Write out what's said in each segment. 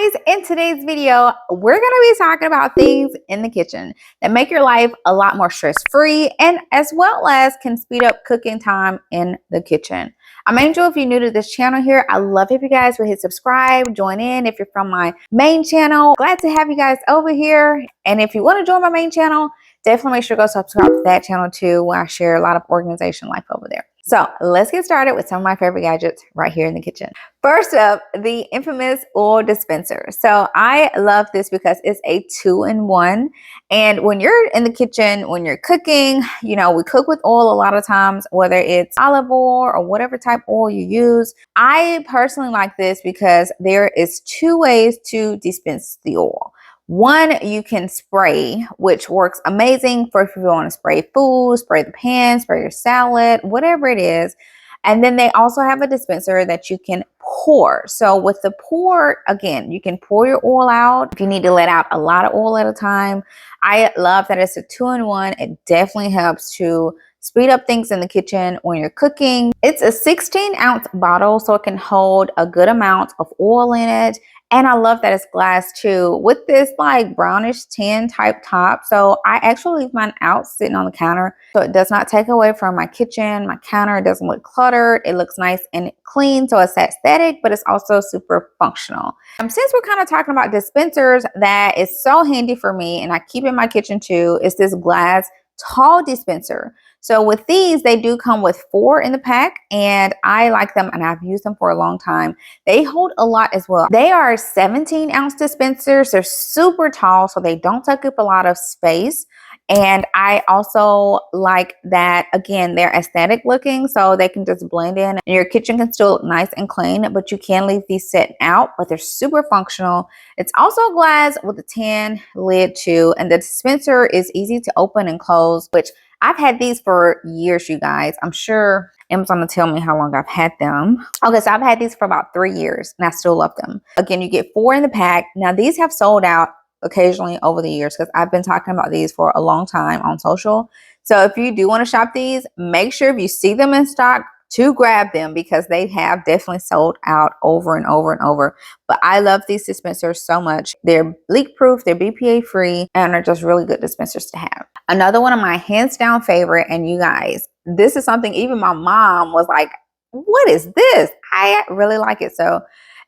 guys, in today's video, we're going to be talking about things in the kitchen that make your life a lot more stress-free and as well as can speed up cooking time in the kitchen. I'm Angel. If you're new to this channel here, I love if you guys would hit subscribe, join in if you're from my main channel. Glad to have you guys over here. And if you want to join my main channel, definitely make sure to go subscribe to that channel too, where I share a lot of organization life over there. So let's get started with some of my favorite gadgets right here in the kitchen. First up, the infamous oil dispenser. So I love this because it's a 2-in-1. And when you're in the kitchen, when you're cooking, you know, we cook with oil a lot of times, whether it's olive oil or whatever type of oil you use. I personally like this because there is 2 ways to dispense the oil. One, you can spray, which works amazing for if you want to spray food, spray the pan, spray your salad, whatever it is. And then they also have a dispenser that you can pour. So with the pour, again, you can pour your oil out if you need to let out a lot of oil at a time. I love that it's a 2-in-1. It definitely helps to speed up things in the kitchen when you're cooking. It's a 16-ounce bottle, so it can hold a good amount of oil in it. And I love that it's glass too, with this like brownish tan type top. So I actually leave mine out sitting on the counter, so it does not take away from my kitchen, my counter. It doesn't look cluttered. It looks nice and clean, so it's aesthetic, but it's also super functional. Since we're kind of talking about dispensers, that is so handy for me, and I keep in my kitchen too, is this glass tall dispenser. So with these, they do come with 4 in the pack, and I like them and I've used them for a long time. They hold a lot as well. They are 17-ounce dispensers. They're super tall, so they don't take up a lot of space. And I also like that, again, they're aesthetic looking, so they can just blend in. And your kitchen can still look nice and clean, but you can leave these sitting out, but they're super functional. It's also glass with a tan lid too, and the dispenser is easy to open and close, which I've had these for years, you guys. I'm sure Amazon will tell me how long I've had them. Okay, so I've had these for about 3 years and I still love them. Again, you get 4 in the pack. Now these have sold out occasionally over the years because I've been talking about these for a long time on social. So if you do want to shop these, make sure if you see them in stock to grab them, because they have definitely sold out over and over and over. But I love these dispensers so much. They're leak proof, they're BPA free, and are just really good dispensers to have. Another one of my hands down favorite, and you guys, this is something even my mom was like, what is this? I really like it. So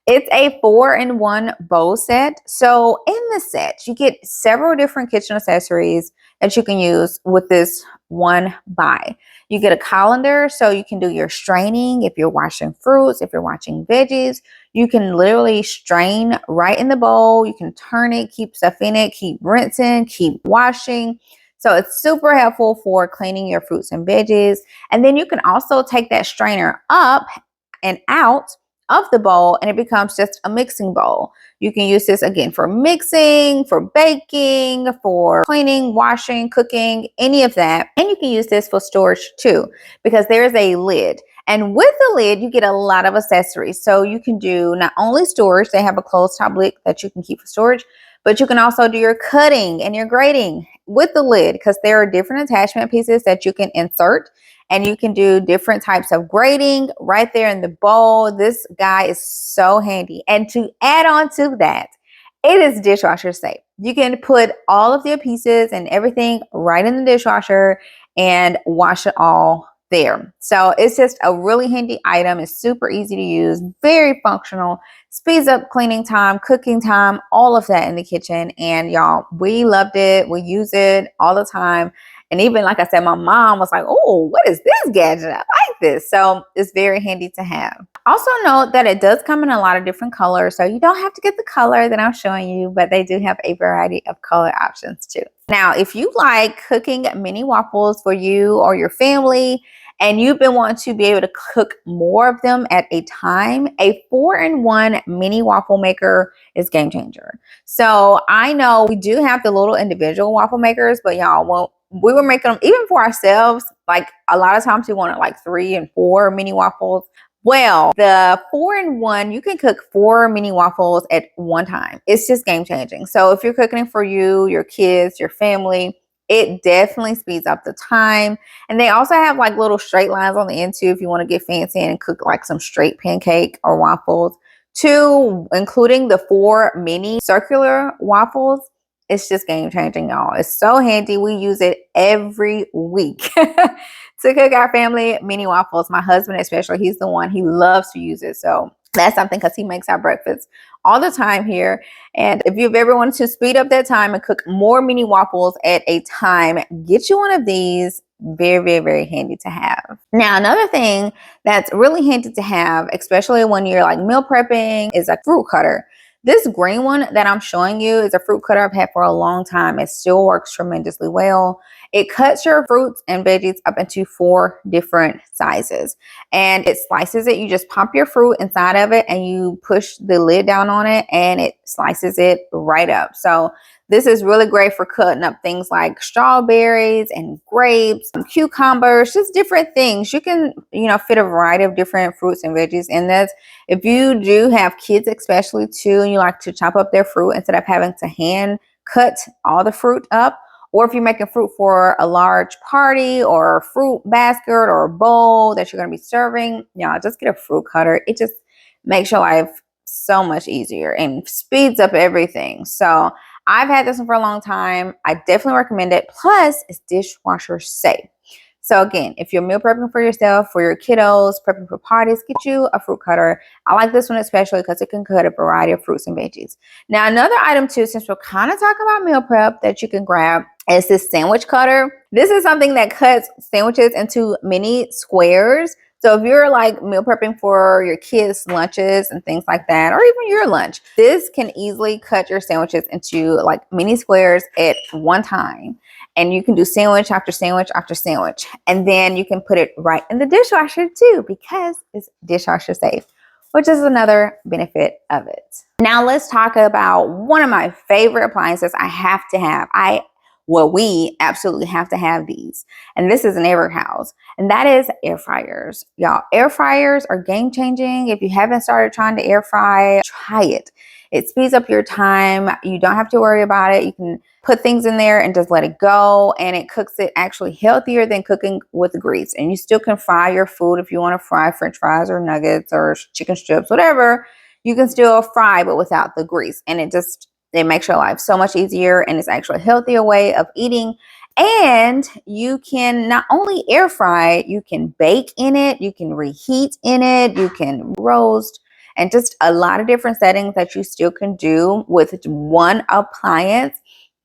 it's a 4-in-1 bowl set. So in the set, you get several different kitchen accessories that you can use with this one buy. You get a colander, so you can do your straining if you're washing fruits, if you're washing veggies. You can literally strain right in the bowl. You can turn it, keep stuff in it, keep rinsing, keep washing. So it's super helpful for cleaning your fruits and veggies. And then you can also take that strainer up and out of the bowl, and it becomes just a mixing bowl. You can use this again for mixing, for baking, for cleaning, washing, cooking, any of that. And you can use this for storage too, because there's a lid. And with the lid, you get a lot of accessories. So you can do not only storage, they have a closed top lid that you can keep for storage, but you can also do your cutting and your grating with the lid, because there are different attachment pieces that you can insert, and you can do different types of grating right there in the bowl. This guy is so handy. And to add on to that, it is dishwasher safe. You can put all of your pieces and everything right in the dishwasher and wash it all there. So it's just a really handy item. It's super easy to use, very functional, speeds up cleaning time, cooking time, all of that in the kitchen. And y'all, we loved it. We use it all the time. And even like I said, my mom was like, oh, what is this gadget? I like this. So it's very handy to have. Also note that it does come in a lot of different colors. So you don't have to get the color that I'm showing you, but they do have a variety of color options too. Now, if you like cooking mini waffles for you or your family, and you've been wanting to be able to cook more of them at a time, a 4-in-1 mini waffle maker is game changer. So I know we do have the little individual waffle makers, but y'all, we were making them even for ourselves. Like a lot of times we wanted like 3 and 4 mini waffles. Well, the 4-in-1, you can cook 4 mini waffles at one time. It's just game changing. So if you're cooking for you, your kids, your family, it definitely speeds up the time. And they also have like little straight lines on the end too if you want to get fancy and cook like some straight pancake or waffles. 2, including the 4 mini circular waffles. It's just game changing, y'all. It's so handy. We use it every week to cook our family mini waffles. My husband especially, he's the one, he loves to use it. So that's something, because he makes our breakfast all the time here. And if you've ever wanted to speed up that time and cook more mini waffles at a time, get you one of these. Very, very, very handy to have. Now, another thing that's really handy to have, especially when you're like meal prepping, is a fruit cutter. This green one that I'm showing you is a fruit cutter I've had for a long time. It still works tremendously well. It cuts your fruits and veggies up into 4 different sizes, and it slices it. You just pop your fruit inside of it and you push the lid down on it and it slices it right up. So this is really great for cutting up things like strawberries and grapes, cucumbers, just different things. You can, fit a variety of different fruits and veggies in this. If you do have kids especially too, and you like to chop up their fruit instead of having to hand cut all the fruit up, or if you're making fruit for a large party or a fruit basket or a bowl that you're going to be serving, just get a fruit cutter. It just makes your life so much easier and speeds up everything. So I've had this one for a long time. I definitely recommend it. Plus, it's dishwasher safe. So again, if you're meal prepping for yourself, for your kiddos, prepping for parties, get you a fruit cutter. I like this one especially because it can cut a variety of fruits and veggies. Now, another item too, since we're kind of talking about meal prep, that you can grab is this sandwich cutter. This is something that cuts sandwiches into mini squares. So if you're like meal prepping for your kids' lunches and things like that, or even your lunch, this can easily cut your sandwiches into like mini squares at one time. And you can do sandwich after sandwich after sandwich. And then you can put it right in the dishwasher too, because it's dishwasher safe, which is another benefit of it. Now let's talk about one of my favorite appliances I have to have. We absolutely have to have these. And this is in every house. And that is air fryers. Y'all, air fryers are game changing. If you haven't started trying to air fry, try it. It speeds up your time. You don't have to worry about it. You can put things in there and just let it go. And it cooks it actually healthier than cooking with grease. And you still can fry your food if you want to fry French fries or nuggets or chicken strips, whatever. You can still fry, but without the grease. And it makes your life so much easier, and it's actually a healthier way of eating. And you can not only air fry, you can bake in it, you can reheat in it, you can roast, and just a lot of different settings that you still can do with one appliance.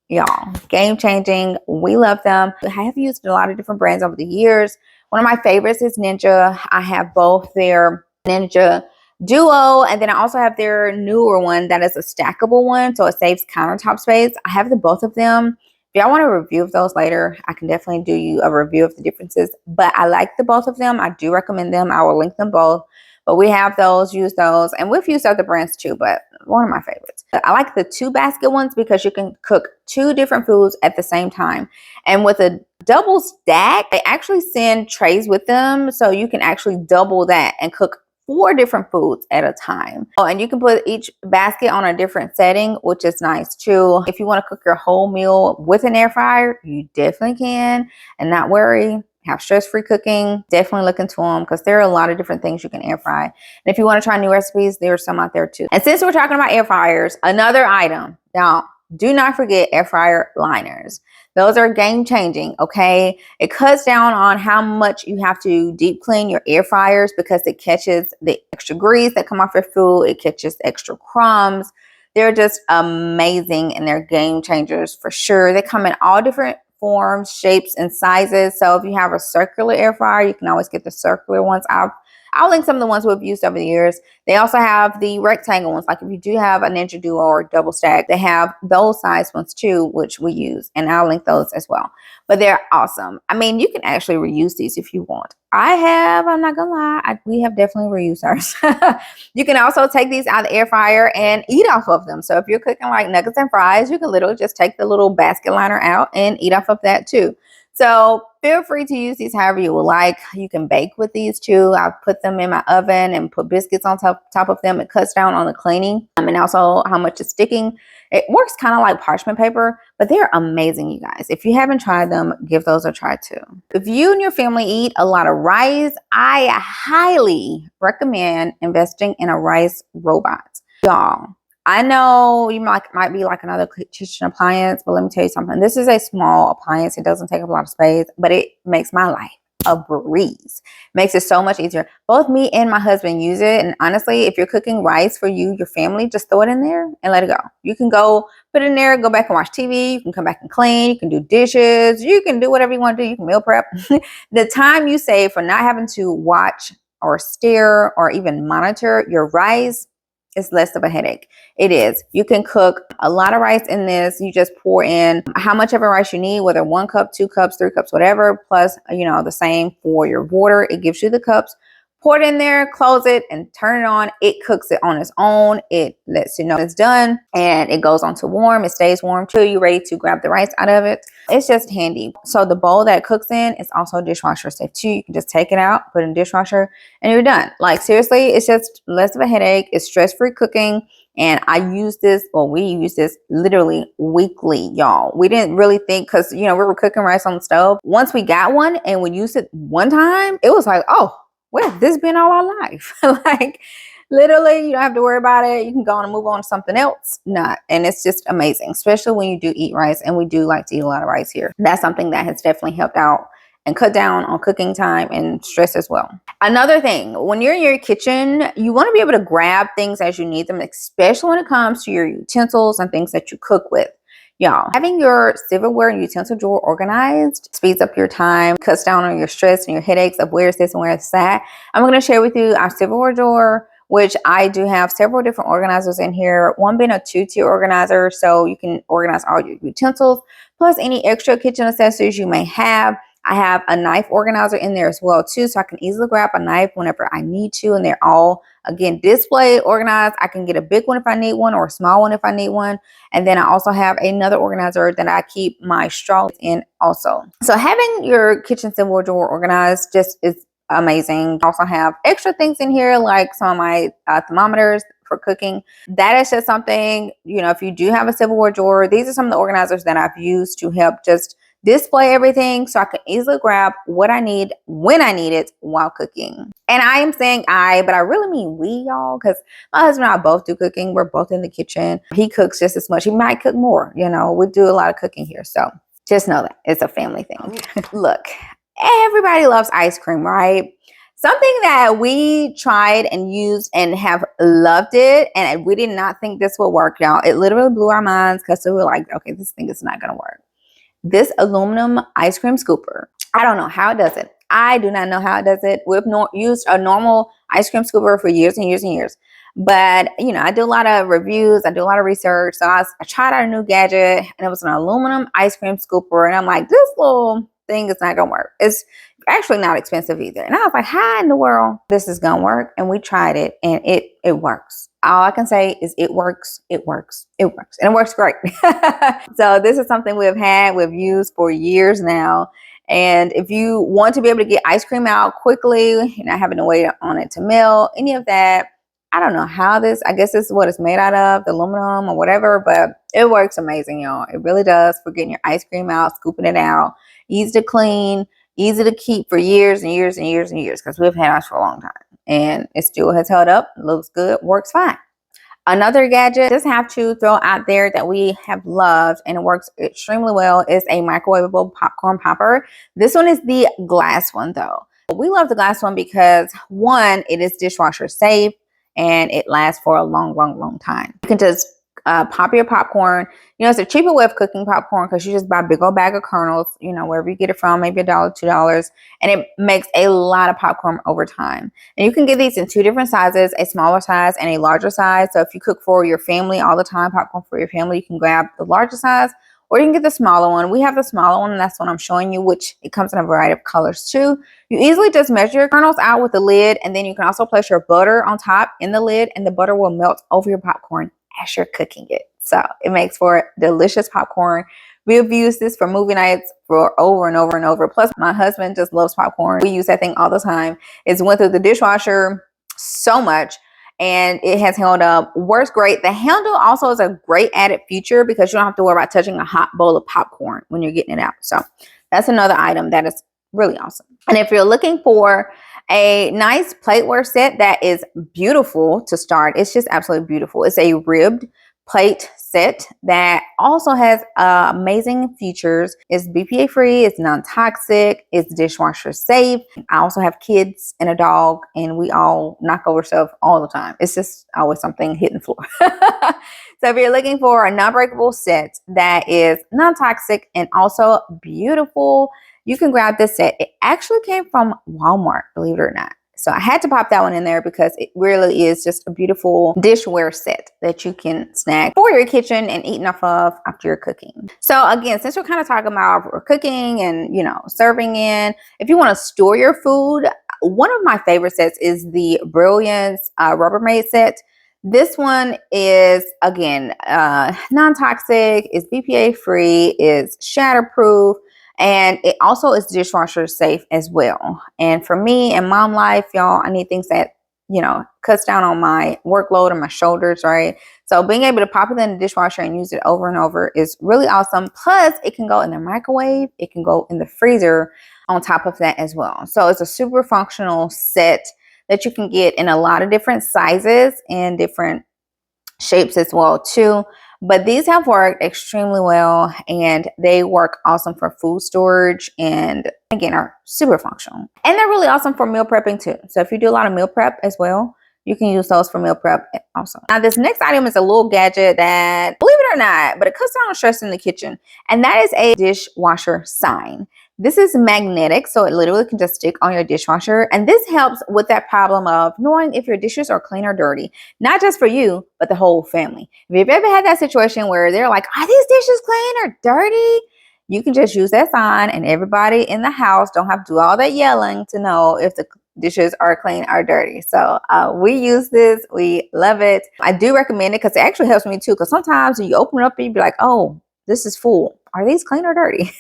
Y'all, game changing. We love them. I have used a lot of different brands over the years. One of my favorites is Ninja. I have both their Ninja Duo, and then I also have their newer one that is a stackable one, so it saves countertop space. I have both of them. If y'all want a review of those later, I can definitely do you a review of the differences, but I like the both of them. I do recommend them. I will link them both, but we have those, use those, and we've used other brands too, but one of my favorites. I like the 2 basket ones because you can cook 2 different foods at the same time. And with a double stack, they actually send trays with them, so you can actually double that and cook 4 different foods at a time. Oh, and you can put each basket on a different setting, which is nice too. If you want to cook your whole meal with an air fryer, you definitely can, and not worry. Have stress-free cooking. Definitely look into them because there are a lot of different things you can air fry. And if you want to try new recipes, there's some out there too. And since we're talking about air fryers, another item. Now, do not forget air fryer liners. Those are game changing, okay? It cuts down on how much you have to deep clean your air fryers because it catches the extra grease that come off your food. It catches extra crumbs. They're just amazing, and they're game changers for sure. They come in all different forms, shapes, and sizes. So if you have a circular air fryer, you can always get the circular ones out. I'll link some of the ones we've used over the years. They also have the rectangle ones. Like if you do have a Ninja Duo or double stack, they have those size ones too, which we use. And I'll link those as well. But they're awesome. I mean, you can actually reuse these if you want. I'm not gonna lie, we have definitely reused ours. You can also take these out of the air fryer and eat off of them. So if you're cooking like nuggets and fries, you can literally just take the little basket liner out and eat off of that too. So feel free to use these however you would like. You can bake with these too. I put them in my oven and put biscuits on top of them. It cuts down on the cleaning and also how much is sticking. It works kind of like parchment paper, but they're amazing, you guys. If you haven't tried them, give those a try too. If you and your family eat a lot of rice, I highly recommend investing in a rice robot. Y'all, I know you might be like another kitchen appliance, but let me tell you something. This is a small appliance. It doesn't take up a lot of space, but it makes my life a breeze. Makes it so much easier. Both me and my husband use it. And honestly, if you're cooking rice for you, your family, just throw it in there and let it go. You can go put it in there, go back and watch TV. You can come back and clean. You can do dishes. You can do whatever you want to do. You can meal prep. The time you save for not having to watch or stare or even monitor your rice, it's less of a headache. It is. You can cook a lot of rice in this. You just pour in how much of a rice you need, whether 1 cup, 2 cups, 3 cups, whatever, plus, the same for your water. It gives you the cups. Pour it in there, close it, and turn it on. It cooks it on its own. It lets you know it's done, and it goes on to warm. It stays warm till you're ready to grab the rice out of it. It's just handy. So the bowl that it cooks in is also dishwasher safe too. You can just take it out, put it in the dishwasher, and you're done. Like seriously, it's just less of a headache. It's stress-free cooking. And we use this literally weekly, y'all. We didn't really think, because, we were cooking rice on the stove. Once we got one and we used it one time, it was like, oh, where has this been all our life? Like literally, you don't have to worry about it. You can go on and move on to something else. And it's just amazing, especially when you do eat rice. And we do like to eat a lot of rice here. That's something that has definitely helped out and cut down on cooking time and stress as well. Another thing, when you're in your kitchen, you want to be able to grab things as you need them, especially when it comes to your utensils and things that you cook with. Y'all, having your silverware and utensil drawer organized speeds up your time, cuts down on your stress and your headaches of where is this and where is that. I'm going to share with you our silverware drawer, which I do have several different organizers in here. One being a 2-tier organizer, so you can organize all your utensils, plus any extra kitchen accessories you may have. I have a knife organizer in there as well too, so I can easily grab a knife whenever I need to, and they're all, again, display organized. I can get a big one if I need one, or a small one if I need one. And then I also have another organizer that I keep my straws in also. So having your kitchen silverware drawer organized just is amazing. I also have extra things in here, like some of my thermometers for cooking. That is just something, if you do have a silverware drawer, these are some of the organizers that I've used to help just display everything, so I can easily grab what I need when I need it while cooking. And I am saying but I really mean we, y'all, because my husband and I both do cooking. We're both in the kitchen. He cooks just as much. He might cook more. We do a lot of cooking here. So just know that it's a family thing. Look, everybody loves ice cream, right? Something that we tried and used and have loved it, and we did not think this would work, y'all. It literally blew our minds, because we were like, okay, this thing is not going to work. This aluminum ice cream scooper. I don't know how it does it. I do not know how it does it. We've used a normal ice cream scooper for years and years and years. But, I do a lot of reviews. I do a lot of research. So I tried out a new gadget, and it was an aluminum ice cream scooper. And I'm like, this little thing is not going to work. It's actually not expensive either. And I was like, how in the world this is going to work? And we tried it, and it works. All I can say is it works, it works, it works, and it works great. So this is something we've used for years now. And if you want to be able to get ice cream out quickly, you're not having to wait on it to melt, any of that, I don't know how I guess this is what it's made out of, the aluminum or whatever, but it works amazing, y'all. It really does, for getting your ice cream out, scooping it out, easy to clean, easy to keep for years and years and years and years, because we've had ours for a long time. And it still has held up, looks good, works fine. Another gadget I just have to throw out there that we have loved and it works extremely well is a microwavable popcorn popper. This one is the glass one though. We love the glass one because, one, it is dishwasher safe and it lasts for a long, long, long time. You can just pop your popcorn. It's a cheaper way of cooking popcorn because you just buy a big old bag of kernels, wherever you get it from, maybe $1, $2, and it makes a lot of popcorn over time. And you can get these in 2 different sizes, a smaller size and a larger size. So if you cook for your family all the time, popcorn for your family, you can grab the larger size, or you can get the smaller one. We have the smaller one, and that's what I'm showing you, which it comes in a variety of colors too. You easily just measure your kernels out with the lid, and then you can also place your butter on top in the lid, and the butter will melt over your popcorn as you're cooking it. So it makes for delicious popcorn, We've used this for movie nights for over and over and over. Plus, my husband just loves popcorn. We use that thing all the time. It's went through the dishwasher so much, and it has held up. Works great. The handle also is a great added feature because you don't have to worry about touching a hot bowl of popcorn when you're getting it out. So that's another item that is really awesome. And if you're looking for a nice plateware set that is beautiful to start, it's just absolutely beautiful. It's a ribbed plate set that also has amazing features. It's BPA free, it's non-toxic, it's dishwasher safe. I also have kids and a dog, and we all knock over stuff all the time. It's just always something hitting the floor. So if you're looking for a non-breakable set that is non-toxic and also beautiful, you can grab this set. It actually came from Walmart, believe it or not. So I had to pop that one in there because it really is just a beautiful dishware set that you can snag for your kitchen and eat off of after you're cooking. So again, since we're kind of talking about cooking and, you know, serving in, if you want to store your food, one of my favorite sets is the Brilliance Rubbermaid Set. This one is, again, non-toxic, is BPA free, is shatterproof, and it also is dishwasher safe as well. And for me and mom life, y'all, I need things that, you know, cuts down on my workload and my shoulders, right? So being able to pop it in the dishwasher and use it over and over is really awesome. Plus, it can go in the microwave. It can go in the freezer on top of that as well. So it's a super functional set that you can get in a lot of different sizes and different shapes as well too. But these have worked extremely well, and they work awesome for food storage, and again are super functional. And they're really awesome for meal prepping too. So if you do a lot of meal prep as well, you can use those for meal prep also. Now this next item is a little gadget that, believe it or not, but it cuts down on stress in the kitchen, and that is a dishwasher sign. This is magnetic, so it literally can just stick on your dishwasher. And this helps with that problem of knowing if your dishes are clean or dirty, not just for you, but the whole family. If you've ever had that situation where they're like, are these dishes clean or dirty? You can just use that sign, and everybody in the house don't have to do all that yelling to know if the dishes are clean or dirty. So we use this. We love it. I do recommend it because it actually helps me too. Because sometimes when you open it up, you'd be like, oh, this is full. Are these clean or dirty?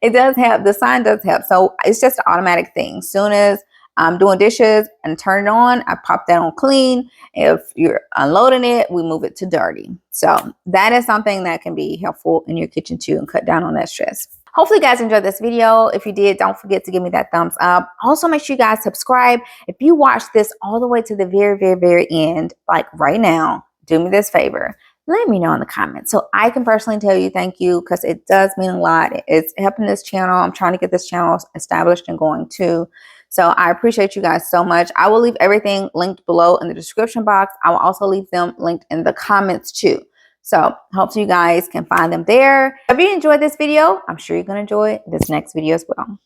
It does help. The sign does help. So it's just an automatic thing. As soon as I'm doing dishes and turn it on, I pop that on clean. If you're unloading it, we move it to dirty. So that is something that can be helpful in your kitchen too and cut down on that stress. Hopefully you guys enjoyed this video. If you did, don't forget to give me that thumbs up. Also, make sure you guys subscribe. If you watch this all the way to the very, very, very end, like right now, do me this favor. Let me know in the comments so I can personally tell you thank you, because it does mean a lot. It's helping this channel. I'm trying to get this channel established and going too. So I appreciate you guys so much. I will leave everything linked below in the description box. I will also leave them linked in the comments too. So hopefully you guys can find them there. If you enjoyed this video, I'm sure you're going to enjoy this next video as well.